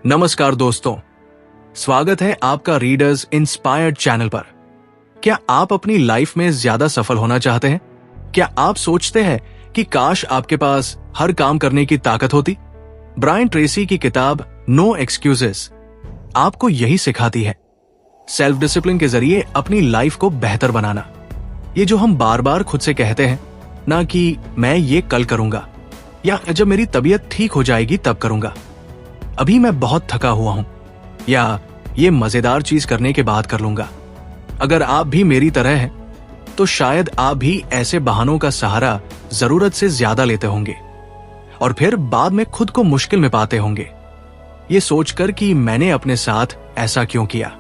नमस्कार दोस्तों, स्वागत है आपका रीडर्स इंस्पायर्ड चैनल पर। क्या आप अपनी लाइफ में ज्यादा सफल होना चाहते हैं? क्या आप सोचते हैं कि काश आपके पास हर काम करने की ताकत होती? ब्रायन ट्रेसी की किताब नो एक्सक्यूजेस आपको यही सिखाती है, सेल्फ डिसिप्लिन के जरिए अपनी लाइफ को बेहतर बनाना। ये जो हम बार बार खुद से कहते हैं ना कि मैं ये कल करूंगा या जब मेरी तबीयत ठीक हो जाएगी तब करूंगा, अभी मैं बहुत थका हुआ हूं या ये मजेदार चीज करने के बाद कर लूंगा। अगर आप भी मेरी तरह हैं तो शायद आप भी ऐसे बहानों का सहारा जरूरत से ज्यादा लेते होंगे और फिर बाद में खुद को मुश्किल में पाते होंगे, ये सोचकर कि मैंने अपने साथ ऐसा क्यों किया।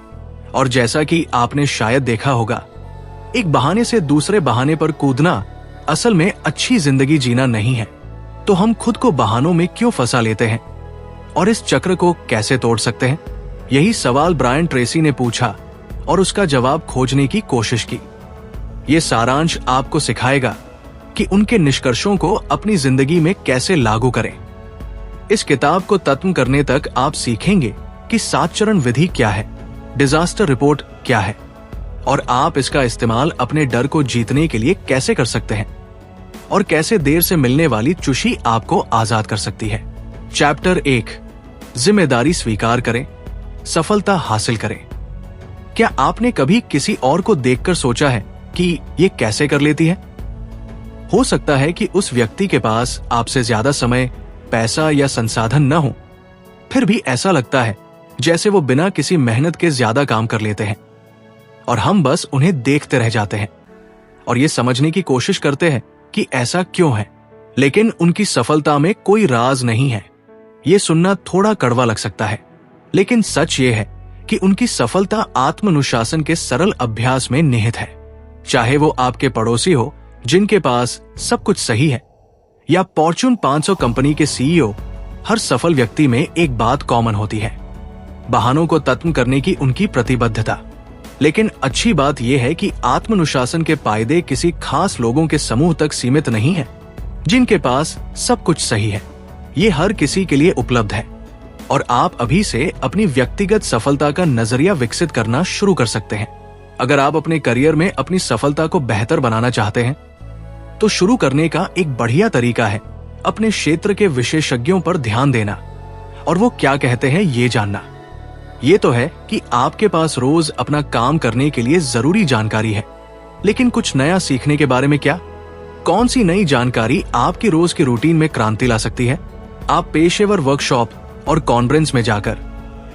और जैसा कि आपने शायद देखा होगा, एक बहाने से दूसरे बहाने पर कूदना असल में अच्छी जिंदगी जीना नहीं है। तो हम खुद को बहानों में क्यों फंसा लेते हैं और इस चक्र को कैसे तोड़ सकते हैं? यही सवाल ब्रायन ट्रेसी ने पूछा और उसका जवाब खोजने की कोशिश की। यह सारांश आपको सिखाएगा कि उनके निष्कर्षों को अपनी जिंदगी में कैसे लागू करें। इस किताब को खत्म करने तक आप सीखेंगे कि 7 चरण विधि क्या है, डिजास्टर रिपोर्ट क्या है और आप इसका इस्तेमाल अपने डर को जीतने के लिए कैसे कर सकते हैं और कैसे देर से मिलने वाली चुशी आपको आजाद कर सकती है। चैप्टर 1, जिम्मेदारी स्वीकार करें, सफलता हासिल करें। क्या आपने कभी किसी और को देखकर सोचा है कि ये कैसे कर लेती है? हो सकता है कि उस व्यक्ति के पास आपसे ज्यादा समय, पैसा या संसाधन न हो, फिर भी ऐसा लगता है जैसे वो बिना किसी मेहनत के ज्यादा काम कर लेते हैं और हम बस उन्हें देखते रह जाते हैं और ये समझने की कोशिश करते हैं कि ऐसा क्यों है। लेकिन उनकी सफलता में कोई राज नहीं है। ये सुनना थोड़ा कड़वा लग सकता है, लेकिन सच ये है कि उनकी सफलता आत्मानुशासन के सरल अभ्यास में निहित है। चाहे वो आपके पड़ोसी हो जिनके पास सब कुछ सही है या फॉर्च्यून 500 कंपनी के सीईओ, हर सफल व्यक्ति में एक बात कॉमन होती है, बहानों को खत्म करने की उनकी प्रतिबद्धता। लेकिन अच्छी बात यह है कि आत्मानुशासन के फायदे किसी खास लोगों के समूह तक सीमित नहीं है जिनके पास सब कुछ सही है। ये हर किसी के लिए उपलब्ध है और आप अभी से अपनी व्यक्तिगत सफलता का नजरिया विकसित करना शुरू कर सकते हैं। अगर आप अपने करियर में अपनी सफलता को बेहतर बनाना चाहते हैं तो शुरू करने का एक बढ़िया तरीका है अपने क्षेत्र के विशेषज्ञों पर ध्यान देना और वो क्या कहते हैं ये जानना। ये तो है कि आपके पास रोज अपना काम करने के लिए जरूरी जानकारी है, लेकिन कुछ नया सीखने के बारे में क्या? कौन सी नई जानकारी आपकी रोज की रूटीन में क्रांति ला सकती है? आप पेशेवर वर्कशॉप और कॉन्फ्रेंस में जाकर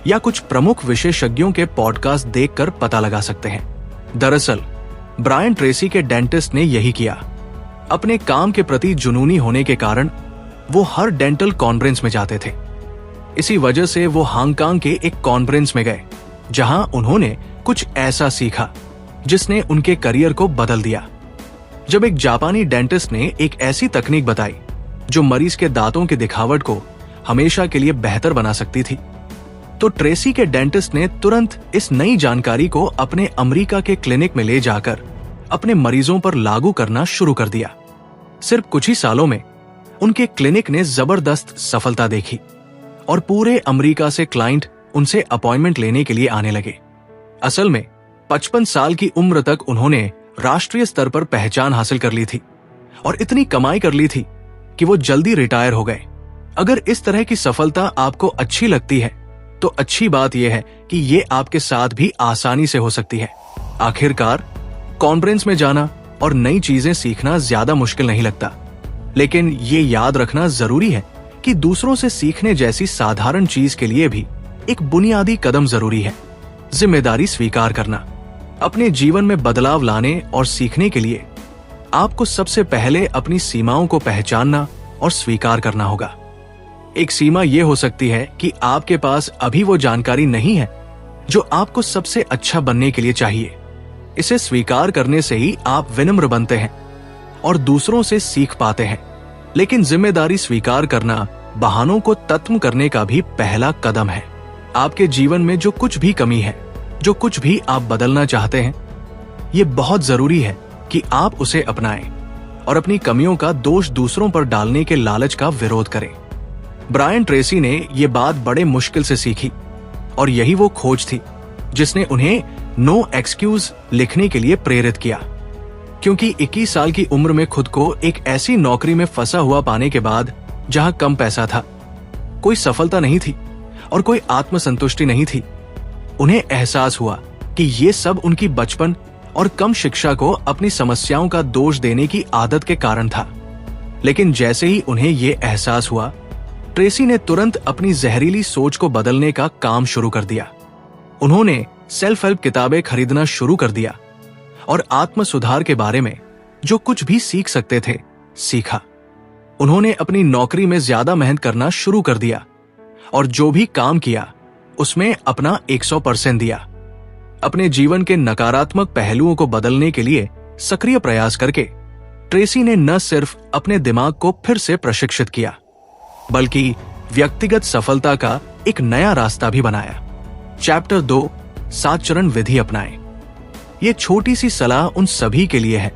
या कुछ प्रमुख विशेषज्ञों के पॉडकास्ट देखकर पता लगा सकते हैं। दरअसल ब्रायन ट्रेसी के डेंटिस्ट ने यही किया। अपने काम के प्रति जुनूनी होने के कारण वो हर डेंटल कॉन्फ्रेंस में जाते थे। इसी वजह से वो हांगकांग के एक कॉन्फ्रेंस में गए जहां उन्होंने कुछ ऐसा सीखा जिसने उनके करियर को बदल दिया। जब एक जापानी डेंटिस्ट ने एक ऐसी तकनीक बताई जो मरीज के दांतों की दिखावट को हमेशा के लिए बेहतर बना सकती थी, तो ट्रेसी के डेंटिस्ट ने तुरंत इस नई जानकारी को अपने अमेरिका के क्लिनिक में ले जाकर अपने मरीजों पर लागू करना शुरू कर दिया। सिर्फ कुछ ही सालों में उनके क्लिनिक ने जबरदस्त सफलता देखी और पूरे अमेरिका से क्लाइंट उनसे अपॉइंटमेंट लेने के लिए आने लगे। असल में 55 साल की उम्र तक उन्होंने राष्ट्रीय स्तर पर पहचान हासिल कर ली थी और इतनी कमाई कर ली थी कि वो जल्दी रिटायर हो गए। अगर इस तरह की सफलता आपको अच्छी लगती है तो अच्छी बात यह है कि ये आपके साथ भी आसानी से हो सकती है। आखिरकार कॉन्फ्रेंस में जाना और नई चीजें सीखना ज्यादा मुश्किल नहीं लगता, लेकिन ये याद रखना जरूरी है कि दूसरों से सीखने जैसी साधारण चीज के लिए भी एक बुनियादी कदम जरूरी है, जिम्मेदारी स्वीकार करना। अपने जीवन में बदलाव लाने और सीखने के लिए आपको सबसे पहले अपनी सीमाओं को पहचानना और स्वीकार करना होगा। एक सीमा यह हो सकती है कि आपके पास अभी वो जानकारी नहीं है जो आपको सबसे अच्छा बनने के लिए चाहिए। इसे स्वीकार करने से ही आप विनम्र बनते हैं और दूसरों से सीख पाते हैं। लेकिन जिम्मेदारी स्वीकार करना बहानों को खत्म करने का भी पहला कदम है। आपके जीवन में जो कुछ भी कमी है, जो कुछ भी आप बदलना चाहते हैं, ये बहुत जरूरी है कि आप उसे अपनाएं और अपनी कमियों का दोष दूसरों पर डालने के लालच का विरोध करें। ब्रायन ट्रेसी ने ये बात बड़े मुश्किल से सीखी और यही वो खोज थी जिसने उन्हें नो एक्सक्यूज लिखने के लिए प्रेरित किया। क्योंकि 21 साल की उम्र में खुद को एक ऐसी नौकरी में फंसा हुआ पाने के बाद जहां कम पैसा था, कोई सफलता नहीं थी और कोई आत्मसंतुष्टि नहीं थी, उन्हें एहसास हुआ कि ये सब उनकी बचपन और कम शिक्षा को अपनी समस्याओं का दोष देने की आदत के कारण था। लेकिन जैसे ही उन्हें ये एहसास हुआ, ट्रेसी ने तुरंत अपनी जहरीली सोच को बदलने का काम शुरू कर दिया। उन्होंने सेल्फ हेल्प किताबें खरीदना शुरू कर दिया और आत्म सुधार के बारे में जो कुछ भी सीख सकते थे सीखा। उन्होंने अपनी नौकरी में ज्यादा मेहनत करना शुरू कर दिया और जो भी काम किया उसमें अपना 100% दिया। अपने जीवन के नकारात्मक पहलुओं को बदलने के लिए सक्रिय प्रयास करके ट्रेसी ने न सिर्फ अपने दिमाग को फिर से प्रशिक्षित किया, बल्कि व्यक्तिगत सफलता का एक नया रास्ता भी बनाया। चैप्टर 2, 7 चरण विधि अपनाएं। ये छोटी सी सलाह उन सभी के लिए है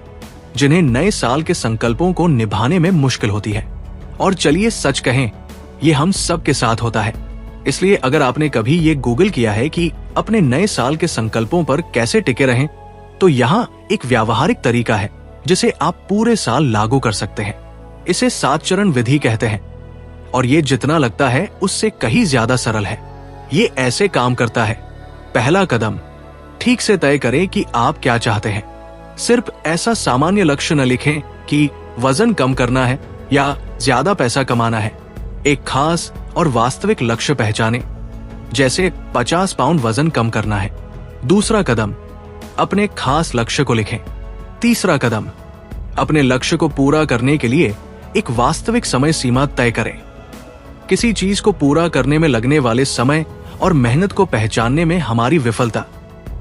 जिन्हें नए साल के संकल्पों को निभाने में मुश्किल होती है। और चलिए सच कहें, ये हम सब के साथ होता है। इसलिए अगर आपने कभी ये गूगल किया है कि अपने नए साल के संकल्पों पर कैसे टिके रहें, तो यहाँ एक व्यावहारिक तरीका है जिसे आप पूरे साल लागू कर सकते हैं। इसे 7 चरण विधि कहते हैं और ये जितना लगता है उससे कहीं ज्यादा सरल है। ये ऐसे काम करता है। पहला कदम, ठीक से तय करें कि आप क्या चाहते हैं। सिर्फ ऐसा सामान्य लक्ष्य न लिखें कि वजन कम करना है या ज्यादा पैसा कमाना है। एक खास और वास्तविक लक्ष्य पहचानें, जैसे 50 पाउंड वजन कम करना है। दूसरा कदम, अपने खास लक्ष्य को लिखें। तीसरा कदम, अपने लक्ष्य को पूरा करने के लिए एक वास्तविक समय सीमा तय करें। किसी चीज को पूरा करने में लगने वाले समय और मेहनत को पहचानने में हमारी विफलता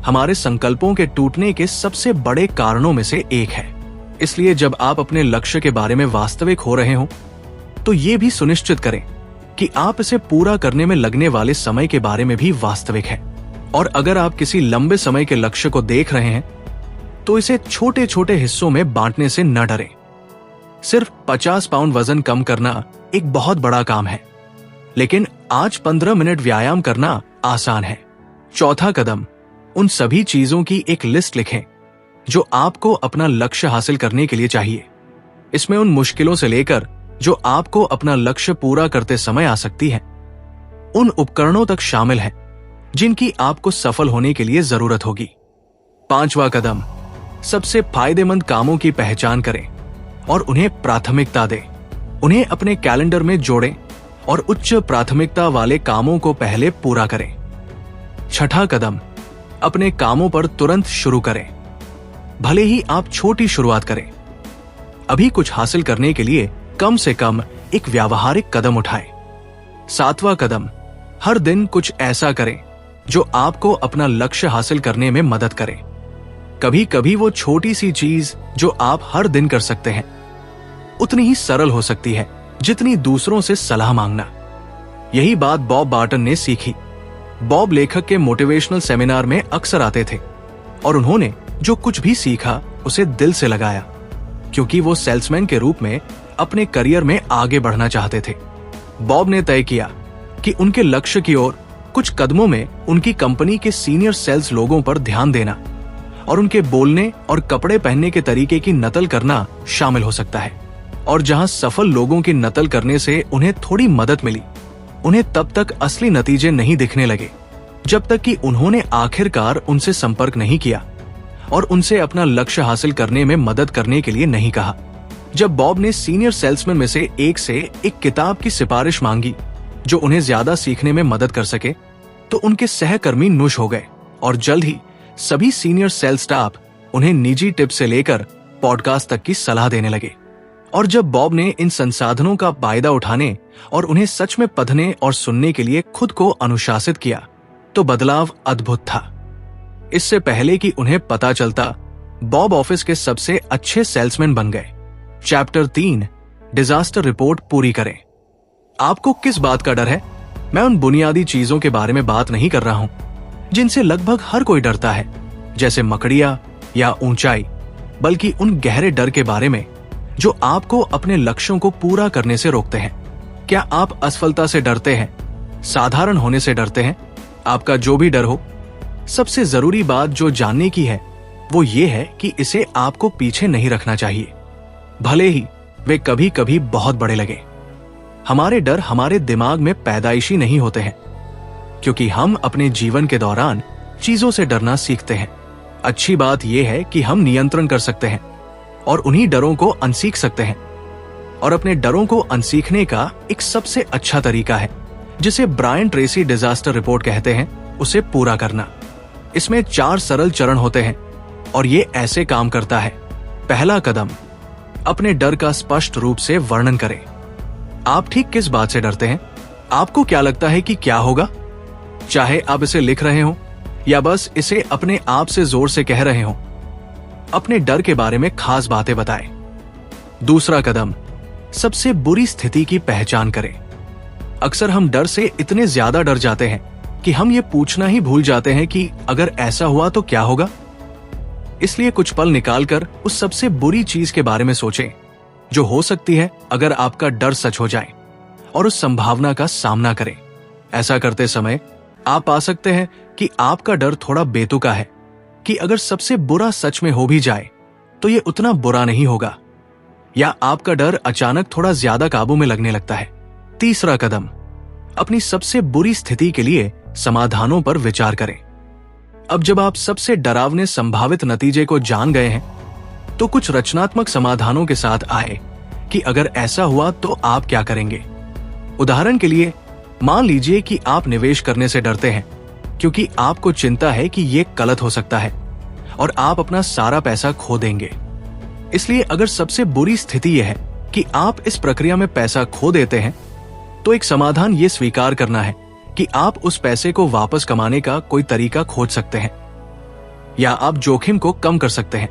हमारे संकल्पों के टूटने के सबसे बड़े कारणों में से एक है। इसलिए जब आप अपने लक्ष्य के बारे में वास्तविक हो रहे हो, तो ये भी सुनिश्चित करें कि आप इसे पूरा करने में लगने वाले समय के बारे में भी वास्तविक है। और अगर आप किसी लंबे समय के लक्ष्य को देख रहे हैं, तो इसे छोटे छोटे हिस्सों में बांटने से न डरें। सिर्फ 50 पाउंड वजन कम करना एक बहुत बड़ा काम है, लेकिन आज 15 मिनट व्यायाम करना आसान है। चौथा कदम, उन सभी चीजों की एक लिस्ट लिखें जो आपको अपना लक्ष्य हासिल करने के लिए चाहिए। इसमें उन मुश्किलों से लेकर जो आपको अपना लक्ष्य पूरा करते समय आ सकती है, उन उपकरणों तक शामिल है जिनकी आपको सफल होने के लिए जरूरत होगी। पांचवा कदम, सबसे फायदेमंद कामों की पहचान करें और उन्हें प्राथमिकता दें। उन्हें अपने कैलेंडर में जोड़ें और उच्च प्राथमिकता वाले कामों को पहले पूरा करें। छठा कदम, अपने कामों पर तुरंत शुरू करें, भले ही आप छोटी शुरुआत करें। अभी कुछ हासिल करने के लिए कम से कम एक व्यावहारिक कदम उठाएं। सातवां कदम, हर दिन कुछ ऐसा करें जो आपको अपना लक्ष्य हासिल करने में मदद करे। कभी कभी वो छोटी सी चीज जो आप हर दिन कर सकते हैं उतनी ही सरल हो सकती है जितनी दूसरों से सलाह मांगना। यही बात बॉब बार्टन ने सीखी। बॉब लेखक के मोटिवेशनल सेमिनार में अक्सर आते थे और उन्होंने जो कुछ भी सीखा उसे दिल से लगाया, क्योंकि वो सेल्समैन के रूप में अपने करियर में आगे बढ़ना चाहते थे। बॉब ने तय किया कि उनके लक्ष्य की ओर कुछ कदमों में उनकी कंपनी के सीनियर सेल्स लोगों पर ध्यान देना और उनके बोलने और कपड़े पहनने के तरीके की नकल करना शामिल हो सकता है। और जहां सफल लोगों की नकल करने से उन्हें थोड़ी मदद मिली, उन्हें तब तक असली नतीजे नहीं दिखने लगे जब तक कि उन्होंने आखिरकार उनसे संपर्क नहीं किया और उनसे अपना लक्ष्य हासिल करने में मदद करने के लिए नहीं कहा। जब बॉब ने सीनियर सेल्समैन में से एक किताब की सिफारिश मांगी जो उन्हें ज्यादा सीखने में मदद कर सके, तो उनके सहकर्मी नुश हो गए और जल्द ही सभी सीनियर सेल्स स्टाफ उन्हें निजी टिप से लेकर पॉडकास्ट तक की सलाह देने लगे। और जब बॉब ने इन संसाधनों का फायदा उठाने और उन्हें सच में पढ़ने और सुनने के लिए खुद को अनुशासित किया, तो बदलाव अद्भुत था। इससे पहले कि उन्हें पता चलता, बॉब ऑफिस के सबसे अच्छे सेल्समैन बन गए। चैप्टर 3, डिजास्टर रिपोर्ट पूरी करें। आपको किस बात का डर है? मैं उन बुनियादी चीजों के बारे में बात नहीं कर रहा हूं जिनसे लगभग हर कोई डरता है, जैसे मकड़ियां या ऊंचाई, बल्कि उन गहरे डर के बारे में जो आपको अपने लक्ष्यों को पूरा करने से रोकते हैं। क्या आप असफलता से डरते हैं, साधारण होने से डरते हैं? आपका जो भी डर हो, सबसे जरूरी बात जो जानने की है वो ये है कि इसे आपको पीछे नहीं रखना चाहिए, भले ही वे कभी कभी बहुत बड़े लगे। हमारे डर हमारे दिमाग में पैदाइशी नहीं होते हैं, क्योंकि हम अपने जीवन के दौरान चीजों से डरना सीखते हैं। अच्छी बात यह है कि हम नियंत्रण कर सकते हैं और उन्हीं डरों को अनसीख सकते हैं। और अपने डरों को अनसीखने का एक सबसे अच्छा तरीका है, जिसे ब्रायन ट्रेसी डिजास्टर रिपोर्ट कहते हैं, उसे पूरा करना। इसमें 4 सरल चरण होते हैं और ये ऐसे काम करता है। पहला कदम, अपने डर का स्पष्ट रूप से वर्णन करें। आप ठीक किस बात से डरते हैं? आपको क्या लगता है कि क्या होगा? चाहे आप इसे लिख रहे हो या बस इसे अपने आप से जोर से कह रहे हो, अपने डर के बारे में खास बातें बताएं। दूसरा कदम, सबसे बुरी स्थिति की पहचान करें। अक्सर हम डर से इतने ज्यादा डर जाते हैं कि हम ये पूछना ही भूल जाते हैं कि अगर ऐसा हुआ तो क्या होगा। इसलिए कुछ पल निकालकर उस सबसे बुरी चीज के बारे में सोचें जो हो सकती है अगर आपका डर सच हो जाए, और उस संभावना का सामना करें। ऐसा करते समय आप पा सकते हैं कि आपका डर थोड़ा बेतुका है, कि अगर सबसे बुरा सच में हो भी जाए तो ये उतना बुरा नहीं होगा, या आपका डर अचानक थोड़ा ज्यादा काबू में लगने लगता है। तीसरा कदम, अपनी सबसे बुरी स्थिति के लिए समाधानों पर विचार करें। अब जब आप सबसे डरावने संभावित नतीजे को जान गए हैं, तो कुछ रचनात्मक समाधानों के साथ आए कि अगर ऐसा हुआ तो आप क्या करेंगे। उदाहरण के लिए, मान लीजिए कि आप निवेश करने से डरते हैं क्योंकि आपको चिंता है कि यह गलत हो सकता है और आप अपना सारा पैसा खो देंगे। इसलिए अगर सबसे बुरी स्थिति यह है कि आप इस प्रक्रिया में पैसा खो देते हैं, तो एक समाधान ये स्वीकार करना है कि आप उस पैसे को वापस कमाने का कोई तरीका खोज सकते हैं, या आप जोखिम को कम कर सकते हैं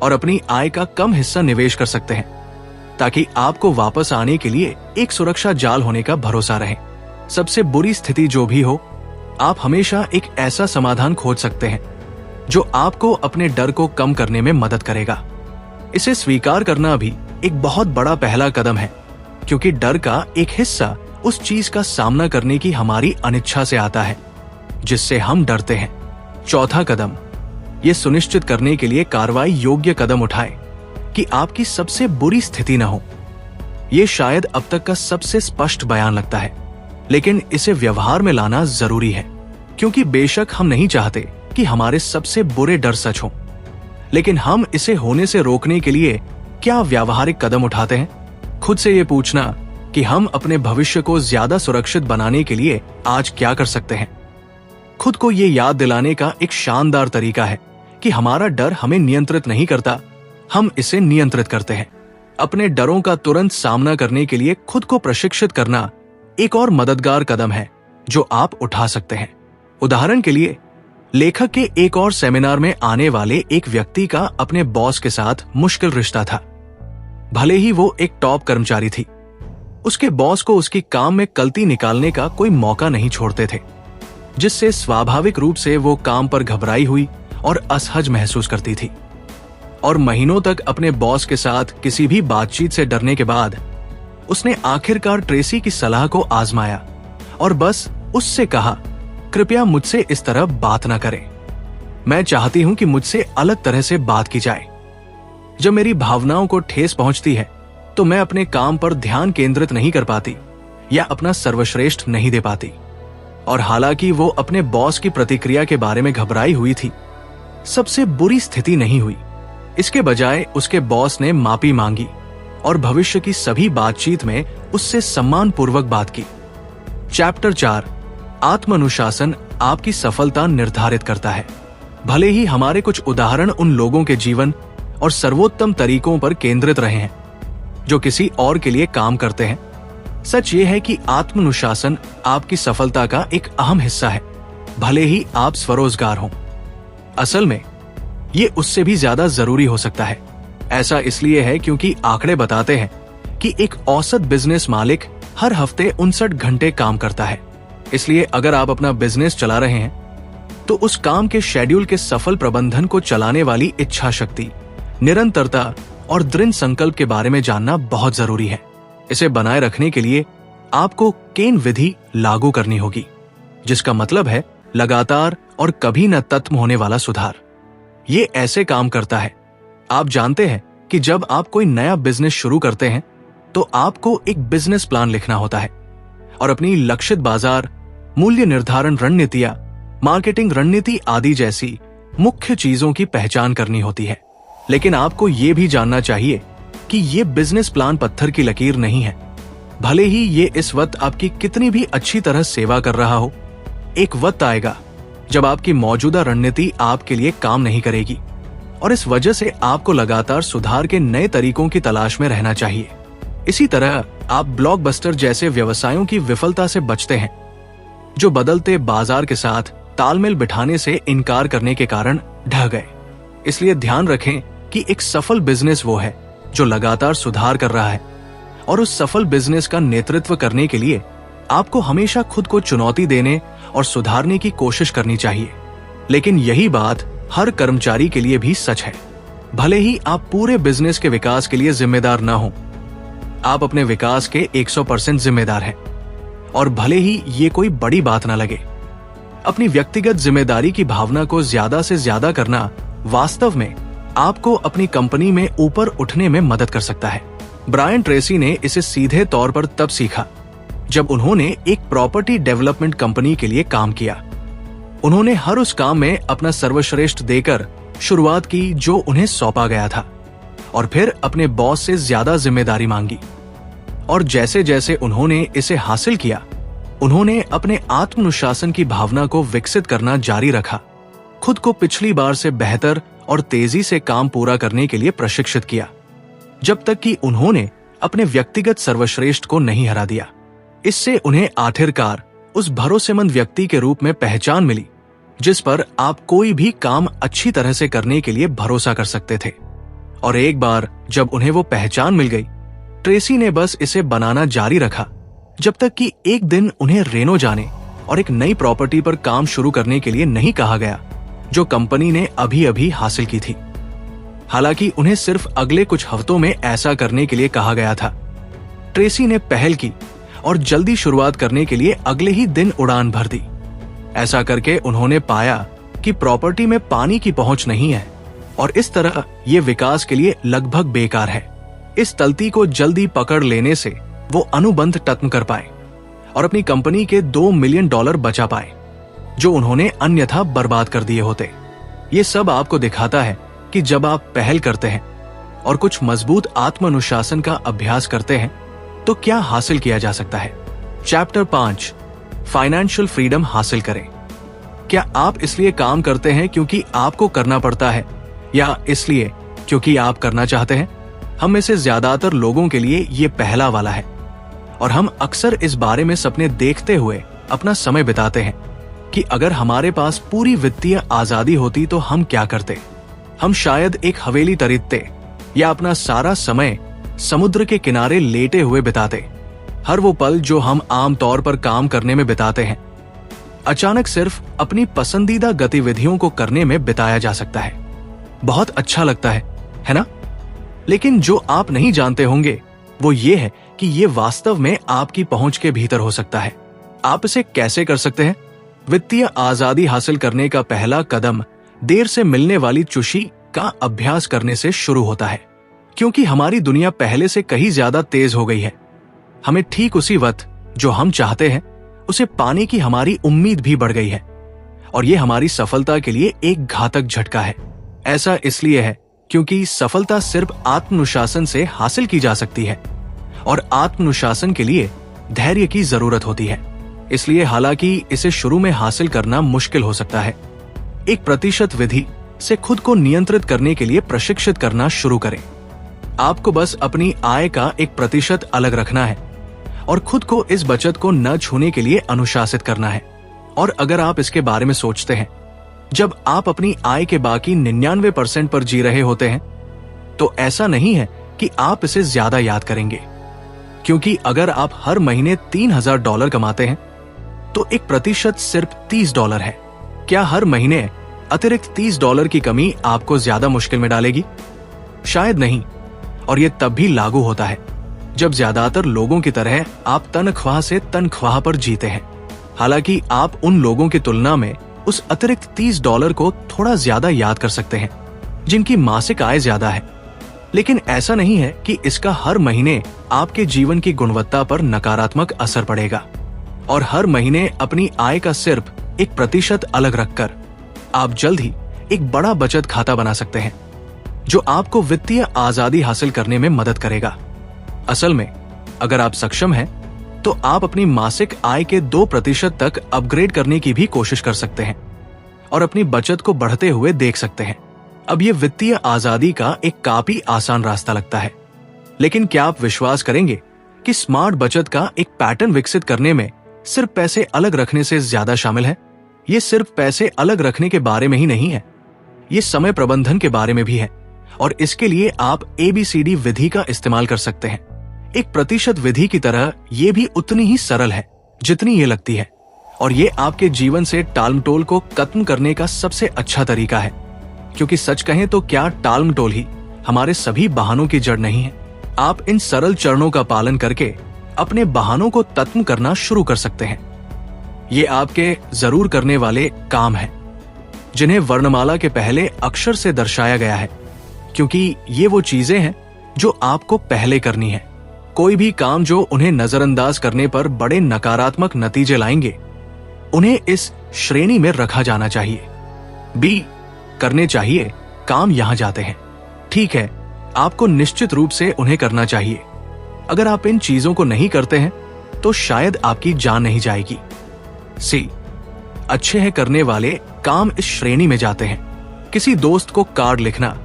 और अपनी आय का कम हिस्सा निवेश कर सकते हैं, ताकि आपको वापस आने के लिए एक सुरक्षा जाल होने का भरोसा रहे। सबसे बुरी स्थिति जो भी हो, आप हमेशा एक ऐसा समाधान खोज सकते हैं जो आपको अपने डर को कम करने में मदद करेगा। इसे स्वीकार करना भी एक बहुत बड़ा पहला कदम है, क्योंकि डर का एक हिस्सा उस चीज का सामना करने की हमारी अनिच्छा से आता है जिससे हम डरते हैं। चौथा कदम, ये सुनिश्चित करने के लिए कार्रवाई योग्य कदम उठाएं कि आपकी सबसे बुरी स्थिति न हो। ये शायद अब तक का सबसे स्पष्ट बयान लगता है, लेकिन इसे व्यवहार में लाना जरूरी है, क्योंकि बेशक हम नहीं चाहते कि हमारे सबसे बुरे डर सच हो, लेकिन हम इसे होने से रोकने के लिए क्या व्यावहारिक कदम उठाते हैं? खुद से ये पूछना कि हम अपने भविष्य को ज्यादा सुरक्षित बनाने के लिए आज क्या कर सकते हैं। खुद को ये याद दिलाने का एक शानदार तरीका है कि हमारा डर हमें नियंत्रित नहीं करता, हम इसे नियंत्रित करते हैं। अपने डरों का तुरंत सामना करने के लिए खुद को प्रशिक्षित करना एक और मददगार कदम है जो आप उठा सकते हैं। उदाहरण के लिए, लेखक के एक और सेमिनार में आने वाले एक व्यक्ति का अपने बॉस के साथ मुश्किल रिश्ता था। भले ही वो एक टॉप कर्मचारी थी, उसके बॉस को उसकी काम में गलती निकालने का कोई मौका नहीं छोड़ते थे, जिससे स्वाभाविक रूप से वो काम पर घबराई हुई और असहज महसूस करती थी। और महीनों तक अपने बॉस के साथ किसी भी बातचीत से डरने के बाद उसने आखिरकार ट्रेसी की सलाह को आजमाया और बस उससे कहा, कृपया मुझसे इस तरह बात ना करें। मैं चाहती हूं कि मुझसे अलग तरह से बात की जाए। जब मेरी भावनाओं को ठेस पहुंचती है तो मैं अपने काम पर ध्यान केंद्रित नहीं कर पाती या अपना सर्वश्रेष्ठ नहीं दे पाती। और हालांकि वो अपने बॉस की प्रतिक्रिया के बारे में घबराई हुई थी, सबसे बुरी स्थिति नहीं हुई। इसके बजाय उसके बॉस ने माफी मांगी और भविष्य की सभी बातचीत में उससे सम्मानपूर्वक बात की। चैप्टर 4, आत्मानुशासन आपकी सफलता निर्धारित करता है। भले ही हमारे कुछ उदाहरण उन लोगों के जीवन और सर्वोत्तम तरीकों पर केंद्रित रहे हैं जो किसी और के लिए काम करते हैं, सच ये है कि आत्मानुशासन आपकी सफलता का एक अहम हिस्सा है, भले ही आप स्वरोजगार हों। असल में ये उससे भी ज्यादा जरूरी हो सकता है। ऐसा इसलिए है क्योंकि आंकड़े बताते हैं कि एक औसत बिजनेस मालिक हर हफ्ते 59 घंटे काम करता है। इसलिए अगर आप अपना बिजनेस चला रहे हैं तो उस काम के शेड्यूल के सफल प्रबंधन को चलाने वाली इच्छा शक्ति, निरंतरता और दृढ़ संकल्प के बारे में जानना बहुत जरूरी है। इसे बनाए रखने के लिए आपको केन विधि लागू करनी होगी, जिसका मतलब है लगातार और कभी न खत्म होने वाला सुधार। ये ऐसे काम करता है, आप जानते हैं कि जब आप कोई नया बिजनेस शुरू करते हैं तो आपको एक बिजनेस प्लान लिखना होता है और अपनी लक्षित बाजार, मूल्य निर्धारण रणनीतियां, मार्केटिंग रणनीति आदि जैसी मुख्य चीजों की पहचान करनी होती है। लेकिन आपको ये भी जानना चाहिए कि ये बिजनेस प्लान पत्थर की लकीर नहीं है। भले ही ये इस वक्त आपकी कितनी भी अच्छी तरह सेवा कर रहा हो, एक वक्त आएगा जब आपकी मौजूदा रणनीति आपके लिए काम नहीं करेगी और इस वजह से आपको लगातार सुधार के नए तरीकों की तलाश में रहना चाहिए। इसी तरह आप ब्लॉकबस्टर जैसे व्यवसायों की विफलता से बचते हैं, जो बदलते बाजार के साथ तालमेल बिठाने से इनकार करने के कारण ढह गए। इसलिए ध्यान रखें कि एक सफल बिजनेस वो है जो लगातार सुधार कर रहा है, और उस सफल बिजनेस का नेतृत्व करने के लिए आपको हमेशा खुद को चुनौती देने और सुधारने की कोशिश करनी चाहिए। लेकिन यही बात हर कर्मचारी के लिए भी सच है। भले ही आप पूरे बिजनेस के विकास के लिए जिम्मेदार न हो, आप अपने विकास के 100% जिम्मेदार हैं। और भले ही ये कोई बड़ी बात ना लगे, अपनी व्यक्तिगत जिम्मेदारी की भावना को ज्यादा से ज्यादा करना वास्तव में आपको अपनी कंपनी में ऊपर उठने में मदद कर सकता है। ब्रायन ट्रेसी ने इसे सीधे तौर पर तब सीखा जब उन्होंने एक प्रॉपर्टी डेवलपमेंट कंपनी के लिए काम किया। उन्होंने हर उस काम में अपना सर्वश्रेष्ठ देकर शुरुआत की जो उन्हें सौंपा गया था, और फिर अपने बॉस से ज्यादा जिम्मेदारी मांगी। और जैसे जैसे उन्होंने इसे हासिल किया, उन्होंने अपने आत्मनुशासन की भावना को विकसित करना जारी रखा, खुद को पिछली बार से बेहतर और तेजी से काम पूरा करने के लिए प्रशिक्षित किया, जब तक कि उन्होंने अपने व्यक्तिगत सर्वश्रेष्ठ को नहीं हरा दिया। इससे उन्हें आखिरकार उस भरोसेमंद व्यक्ति के रूप में पहचान मिली जिस पर आप कोई भी काम अच्छी तरह से करने के लिए भरोसा कर सकते थे। और एक बार जब उन्हें वो पहचान मिल गई, ट्रेसी ने बस इसे बनाना जारी रखा, जब तक कि एक दिन उन्हें रेनो जाने और एक नई प्रॉपर्टी पर काम शुरू करने के लिए नहीं कहा गया जो कंपनी ने अभी अभी हासिल की थी। हालांकि उन्हें सिर्फ अगले कुछ हफ्तों में ऐसा करने के लिए कहा गया था। ट्रेसी ने पहल की और जल्दी शुरुआत करने के लिए अगले ही दिन उड़ान भर दी। ऐसा करके उन्होंने पाया कि प्रॉपर्टी में पानी की पहुंच नहीं है और इस तरह ये विकास के लिए लगभग बेकार है। इस तलती को जल्दी पकड़ लेने से वो अनुबंध खत्म कर पाए और अपनी कंपनी के $2 मिलियन बचा पाए, जो उन्होंने अन्यथा बर्बाद कर दिए होते। ये सब आपको दिखाता है कि जब आप पहल करते हैं और कुछ मजबूत आत्मानुशासन का अभ्यास करते हैं तो क्या हासिल किया जा सकता है। चैप्टर 5, फाइनेंशियल फ्रीडम हासिल करें। क्या आप इसलिए काम करते हैं क्योंकि आपको करना पड़ता है या इसलिए क्योंकि आप करना चाहते हैं? हम में से ज्यादातर लोगों के लिए ये पहला वाला है और हम अक्सर इस बारे में सपने देखते हुए अपना समय बिताते हैं कि अगर हमारे पास पूरी वित्तीय आजादी होती तो हम क्या करते। हम शायद एक हवेली खरीदते या अपना सारा समय समुद्र के किनारे लेटे हुए बिताते। हर वो पल जो हम आम तौर पर काम करने में बिताते हैं, अचानक सिर्फ अपनी पसंदीदा गतिविधियों को करने में बिताया जा सकता है। बहुत अच्छा लगता है ना? लेकिन जो आप नहीं जानते होंगे वो ये है कि ये वास्तव में आपकी पहुंच के भीतर हो सकता है। आप इसे कैसे कर सकते हैं? वित्तीय आजादी हासिल करने का पहला कदम देर से मिलने वाली खुशी का अभ्यास करने से शुरू होता है, क्योंकि हमारी दुनिया पहले से कहीं ज्यादा तेज हो गई है। हमें ठीक उसी वक्त जो हम चाहते हैं उसे पाने की हमारी उम्मीद भी बढ़ गई है और ये हमारी सफलता के लिए एक घातक झटका है। ऐसा इसलिए है क्योंकि सफलता सिर्फ आत्मनुशासन से हासिल की जा सकती है और आत्मनुशासन के लिए धैर्य की जरूरत होती है। इसलिए हालांकि इसे शुरू में हासिल करना मुश्किल हो सकता है, एक प्रतिशत विधि से खुद को नियंत्रित करने के लिए प्रशिक्षित करना शुरू करें। आपको बस अपनी आय का 1% अलग रखना है और खुद को इस बचत को न छूने के लिए अनुशासित करना है। और अगर आप इसके बारे में सोचते हैं जब आप अपनी आय के बाकी 99% पर जी रहे होते हैं, तो ऐसा नहीं है कि आप इसे ज्यादा याद करेंगे, क्योंकि अगर आप हर महीने $3000 कमाते हैं तो 1% सिर्फ $30 है। क्या हर महीने अतिरिक्त $30 की कमी आपको ज्यादा मुश्किल में डालेगी? शायद नहीं, और यह तब भी लागू होता है जब ज्यादातर लोगों की तरह आप तनख्वाह से तनख्वाह पर जीते हैं। हालांकि आप उन लोगों की तुलना में उस अतिरिक्त $30 को थोड़ा ज्यादा याद कर सकते हैं जिनकी मासिक आय ज्यादा है। लेकिन ऐसा नहीं है कि इसका हर महीने आपके जीवन की गुणवत्ता पर नकारात्मक असर पड़ेगा। और हर महीने अपनी आय का सिर्फ 1% अलग रखकर आप जल्द ही एक बड़ा बचत खाता बना सकते हैं जो आपको वित्तीय आजादी हासिल करने में मदद करेगा। असल में अगर आप सक्षम हैं तो आप अपनी मासिक आय के 2% तक अपग्रेड करने की भी कोशिश कर सकते हैं और अपनी बचत को बढ़ते हुए देख सकते हैं। अब ये वित्तीय आजादी का एक काफी आसान रास्ता लगता है, लेकिन क्या आप विश्वास करेंगे कि स्मार्ट बचत का एक पैटर्न विकसित करने में सिर्फ पैसे अलग रखने से ज्यादा शामिल है? ये सिर्फ पैसे अलग रखने के बारे में ही नहीं है, ये समय प्रबंधन के बारे में भी है। और इसके लिए आप ABCD विधि का इस्तेमाल कर सकते हैं। 1% विधि की तरह ये भी उतनी ही सरल है जितनी ये लगती है, और ये आपके जीवन से टालमटोल को खत्म करने का सबसे अच्छा तरीका है। क्योंकि सच कहें तो क्या टालमटोल ही हमारे सभी बहानों की जड़ नहीं है? आप इन सरल चरणों का पालन करके अपने बहानों को खत्म करना शुरू कर सकते हैं। ये आपके जरूर करने वाले काम हैं, जिन्हें वर्णमाला के पहले अक्षर से दर्शाया गया है, क्योंकि ये वो चीजें हैं जो आपको पहले करनी है। कोई भी काम जो उन्हें नजरअंदाज करने पर बड़े नकारात्मक नतीजे लाएंगे, उन्हें इस श्रेणी में रखा जाना चाहिए। B करने चाहिए काम यहां जाते हैं। ठीक है, आपको निश्चित रूप से उन्हें करना चाहिए। अगर आप इन चीजों को नहीं करते हैं तो शायद आपकी जान नहीं जाएगी। C अच्छे हैं करने वाले काम इस श्रेणी में जाते हैं। किसी दोस्त को कार्ड लिखना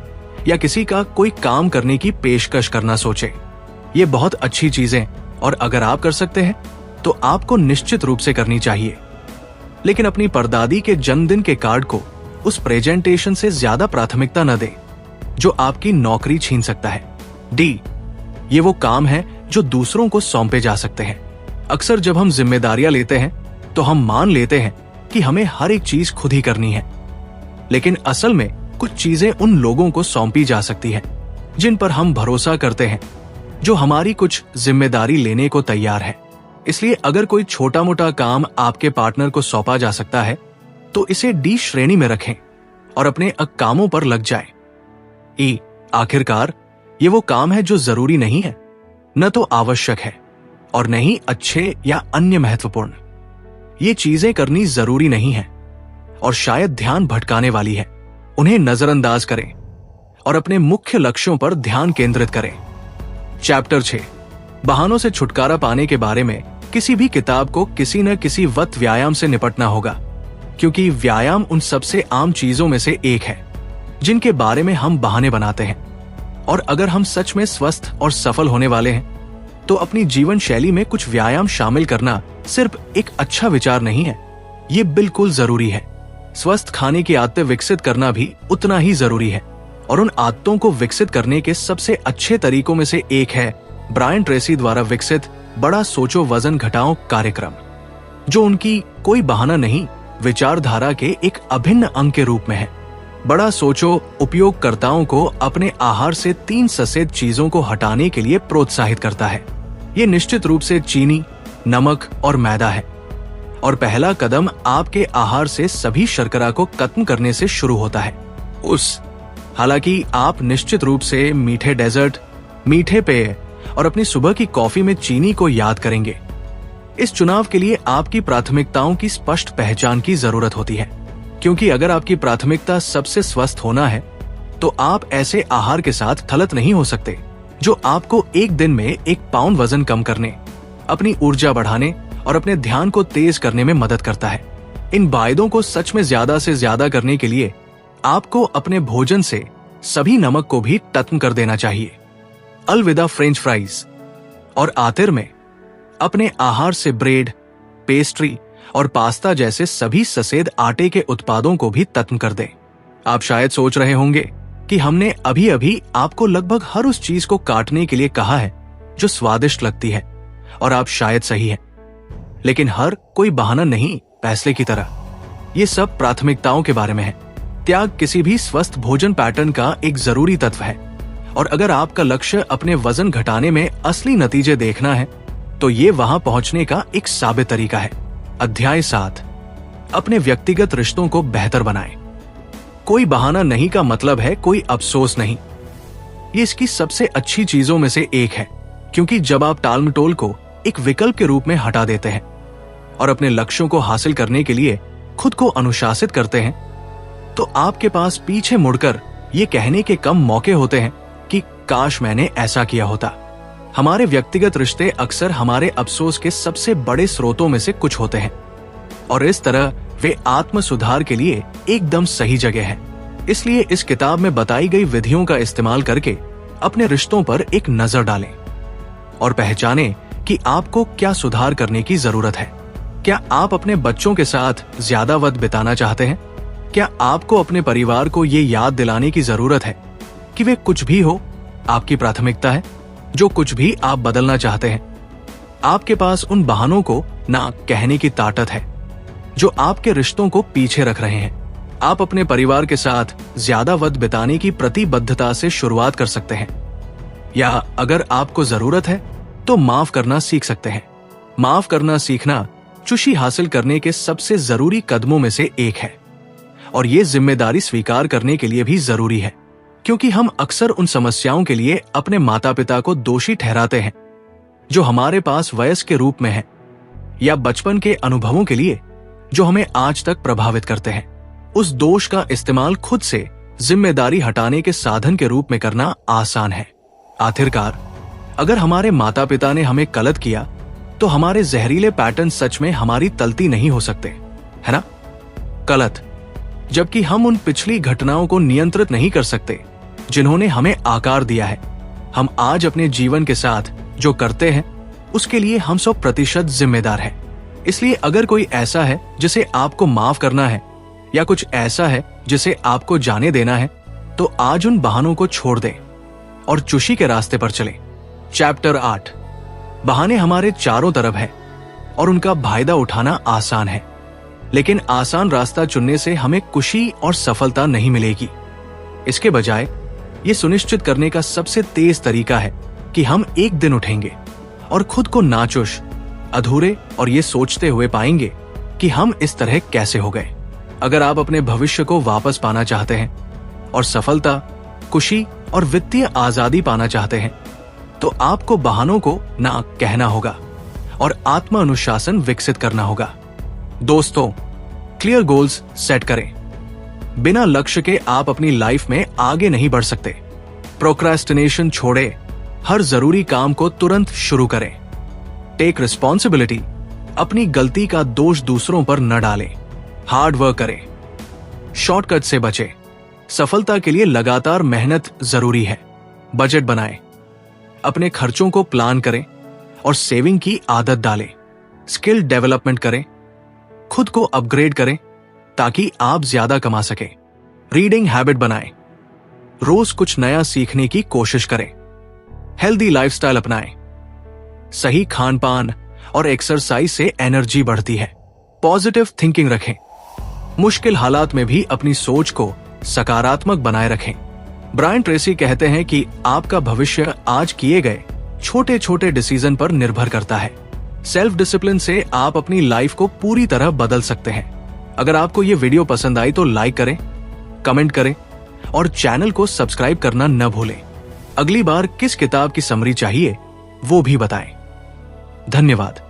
या किसी का कोई काम करने की पेशकश करना सोचे, ये बहुत अच्छी चीजें, और अगर आप कर सकते हैं तो आपको निश्चित रूप से करनी चाहिए। लेकिन अपनी परदादी के जन्मदिन के कार्ड को उस प्रेजेंटेशन से ज्यादा प्राथमिकता न दें जो आपकी नौकरी छीन सकता है। D ये वो काम है जो दूसरों को सौंपे जा सकते हैं। अक्सर जब हम जिम्मेदारियां लेते हैं तो हम मान लेते हैं कि हमें हर एक चीज खुद ही करनी है, लेकिन असल में कुछ चीजें उन लोगों को सौंपी जा सकती हैं जिन पर हम भरोसा करते हैं, जो हमारी कुछ जिम्मेदारी लेने को तैयार है। इसलिए अगर कोई छोटा मोटा काम आपके पार्टनर को सौंपा जा सकता है तो इसे D श्रेणी में रखें और अपने कामों पर लग जाएं। E आखिरकार ये वो काम है जो जरूरी नहीं है, न तो आवश्यक है और न ही अच्छे या अन्य महत्वपूर्ण। ये चीजें करनी जरूरी नहीं है और शायद ध्यान भटकाने वाली है। उन्हें नजरअंदाज करें और अपने मुख्य लक्ष्यों पर ध्यान केंद्रित करें। चैप्टर 6 बहानों से छुटकारा पाने के बारे में किसी भी किताब को किसी न किसी वक्त व्यायाम से निपटना होगा, क्योंकि व्यायाम उन सबसे आम चीजों में से एक है जिनके बारे में हम बहाने बनाते हैं। और अगर हम सच में स्वस्थ और सफल होने वाले हैं तो अपनी जीवन शैली में कुछ व्यायाम शामिल करना सिर्फ एक अच्छा विचार नहीं है, ये बिल्कुल जरूरी है। स्वस्थ खाने की आदतें विकसित करना भी उतना ही जरूरी है, और उन आदतों को विकसित करने के सबसे अच्छे तरीकों में से एक है ब्रायन ट्रेसी द्वारा विकसित बड़ा सोचो वजन घटाओ कार्यक्रम, जो उनकी कोई बहाना नहीं, विचारधारा के एक अभिन्न अंग के रूप में है। बड़ा सोचो उपयोगकर्ताओं को अपने आहार से 3 सफेद चीजों को हटाने के लिए प्रोत्साहित करता है। ये निश्चित रूप से चीनी, नमक और मैदा है, और पहला कदम आपके आहार से सभी शर्करा को खत्म करने से शुरू होता है। हालांकि आप निश्चित रूप से मीठे डेजर्ट, मीठे पेय और अपनी सुबह की कॉफी में चीनी को याद करेंगे। इस चुनाव के लिए आपकी प्राथमिकताओं की स्पष्ट पहचान की जरूरत होती है, क्योंकि अगर आपकी प्राथमिकता सबसे स्वस्थ होना है तो आप ऐसे आहार के साथ थलत नहीं हो सकते जो आपको एक दिन में 1 पाउंड वजन कम करने, अपनी ऊर्जा बढ़ाने और अपने ध्यान को तेज करने में मदद करता है। इन वायदों को सच में ज्यादा से ज्यादा करने के लिए आपको अपने भोजन से सभी नमक को भी खत्म कर देना चाहिए। अलविदा फ्रेंच फ्राइज। और आखिर में अपने आहार से ब्रेड, पेस्ट्री और पास्ता जैसे सभी सफेद आटे के उत्पादों को भी खत्म कर दें। आप शायद सोच रहे होंगे कि हमने अभी अभी आपको लगभग हर उस चीज को काटने के लिए कहा है जो स्वादिष्ट लगती है, और आप शायद सही हैं। लेकिन हर कोई बहाना नहीं, फैसले की तरह। ये सब प्राथमिकताओं के बारे में है। त्याग किसी भी स्वस्थ भोजन पैटर्न का एक जरूरी तत्व है, और अगर आपका लक्ष्य अपने वजन घटाने में असली नतीजे देखना है तो ये वहां पहुंचने का एक साबित तरीका है। अध्याय 7, अपने व्यक्तिगत रिश्तों को बेहतर बनाएं। कोई बहाना नहीं का मतलब है कोई अफसोस नहीं। ये इसकी सबसे अच्छी चीजों में से एक है, क्योंकि जब आप टालमटोल को एक विकल्प के रूप में हटा देते हैं और अपने लक्ष्यों को हासिल करने के लिए खुद को अनुशासित करते हैं, तो आपके पास पीछे मुड़कर ये कहने के कम मौके होते हैं कि काश मैंने ऐसा किया होता। हमारे व्यक्तिगत रिश्ते अक्सर हमारे अफसोस के सबसे बड़े स्रोतों में से कुछ होते हैं और इस तरह वे आत्म सुधार के लिए एकदम सही जगह है। इसलिए इस किताब में बताई गई विधियों का इस्तेमाल करके अपने रिश्तों पर एक नजर डालें और पहचानें कि आपको क्या सुधार करने की जरूरत है। क्या आप अपने बच्चों के साथ ज्यादा वक्त बिताना चाहते हैं? क्या आपको अपने परिवार को ये याद दिलाने की जरूरत है कि वे कुछ भी हो आपकी प्राथमिकता है? जो कुछ भी आप बदलना चाहते हैं, आपके पास उन बहानों को ना कहने की ताकत है जो आपके रिश्तों को पीछे रख रहे हैं। आप अपने परिवार के साथ ज्यादा वक्त बिताने की प्रतिबद्धता से शुरुआत कर सकते हैं, या अगर आपको जरूरत है तो माफ करना सीख सकते हैं। माफ करना सीखना खुशी हासिल करने के सबसे जरूरी कदमों में से एक है और ये जिम्मेदारी स्वीकार करने के लिए भी जरूरी है, क्योंकि हम अक्सर उन समस्याओं के लिए अपने माता पिता को दोषी ठहराते हैं जो हमारे पास वयस्क के रूप में है, या बचपन के अनुभवों के लिए जो हमें आज तक प्रभावित करते हैं। उस दोष का इस्तेमाल खुद से जिम्मेदारी हटाने के साधन के रूप में करना आसान है। आखिरकार अगर हमारे माता पिता ने हमें गलत किया तो हमारे जहरीले पैटर्न सच में हमारी तलती नहीं हो सकते, है ना? गलत, जबकि हम उन पिछली घटनाओं को नियंत्रित नहीं कर सकते जिन्होंने हमें आकार दिया है। हम आज अपने जीवन के साथ जो करते हैं उसके लिए हम 100% जिम्मेदार हैं। इसलिए अगर कोई ऐसा है जिसे आपको माफ करना है या कुछ ऐसा है जिसे आपको जाने देना है, तो आज उन बहानों को छोड़ दें और खुशी के रास्ते पर चलें। चैप्टर 8, बहाने हमारे चारों तरफ है और उनका फायदा उठाना आसान है, लेकिन आसान रास्ता चुनने से हमें खुशी और सफलता नहीं मिलेगी। इसके बजाय ये सुनिश्चित करने का सबसे तेज तरीका है कि हम एक दिन उठेंगे और खुद को नाचुश, अधूरे और ये सोचते हुए पाएंगे कि हम इस तरह कैसे हो गए। अगर आप अपने भविष्य को वापस पाना चाहते हैं और सफलता, खुशी और वित्तीय आजादी पाना चाहते हैं, तो आपको बहानों को ना कहना होगा और आत्म अनुशासन विकसित करना होगा। दोस्तों, क्लियर गोल्स सेट करें। बिना लक्ष्य के आप अपनी लाइफ में आगे नहीं बढ़ सकते। प्रोक्रेस्टिनेशन छोड़े, हर जरूरी काम को तुरंत शुरू करें। टेक रिस्पॉन्सिबिलिटी, अपनी गलती का दोष दूसरों पर न डालें। हार्ड वर्क करें, शॉर्टकट से बचें। सफलता के लिए लगातार मेहनत जरूरी है। बजट बनाएं, अपने खर्चों को प्लान करें और सेविंग की आदत डालें। स्किल डेवलपमेंट करें, खुद को अपग्रेड करें ताकि आप ज्यादा कमा सकें। रीडिंग हैबिट बनाएं, रोज कुछ नया सीखने की कोशिश करें। हेल्दी लाइफस्टाइल अपनाएं, सही खान पान और एक्सरसाइज से एनर्जी बढ़ती है। पॉजिटिव थिंकिंग रखें, मुश्किल हालात में भी अपनी सोच को सकारात्मक बनाए रखें। ब्रायन ट्रेसी कहते हैं कि आपका भविष्य आज किए गए छोटे छोटे डिसीजन पर निर्भर करता है। सेल्फ डिसिप्लिन से आप अपनी लाइफ को पूरी तरह बदल सकते हैं। अगर आपको ये वीडियो पसंद आई तो लाइक करें, कमेंट करें और चैनल को सब्सक्राइब करना न भूलें। अगली बार किस किताब की समरी चाहिए वो भी बताएं। धन्यवाद।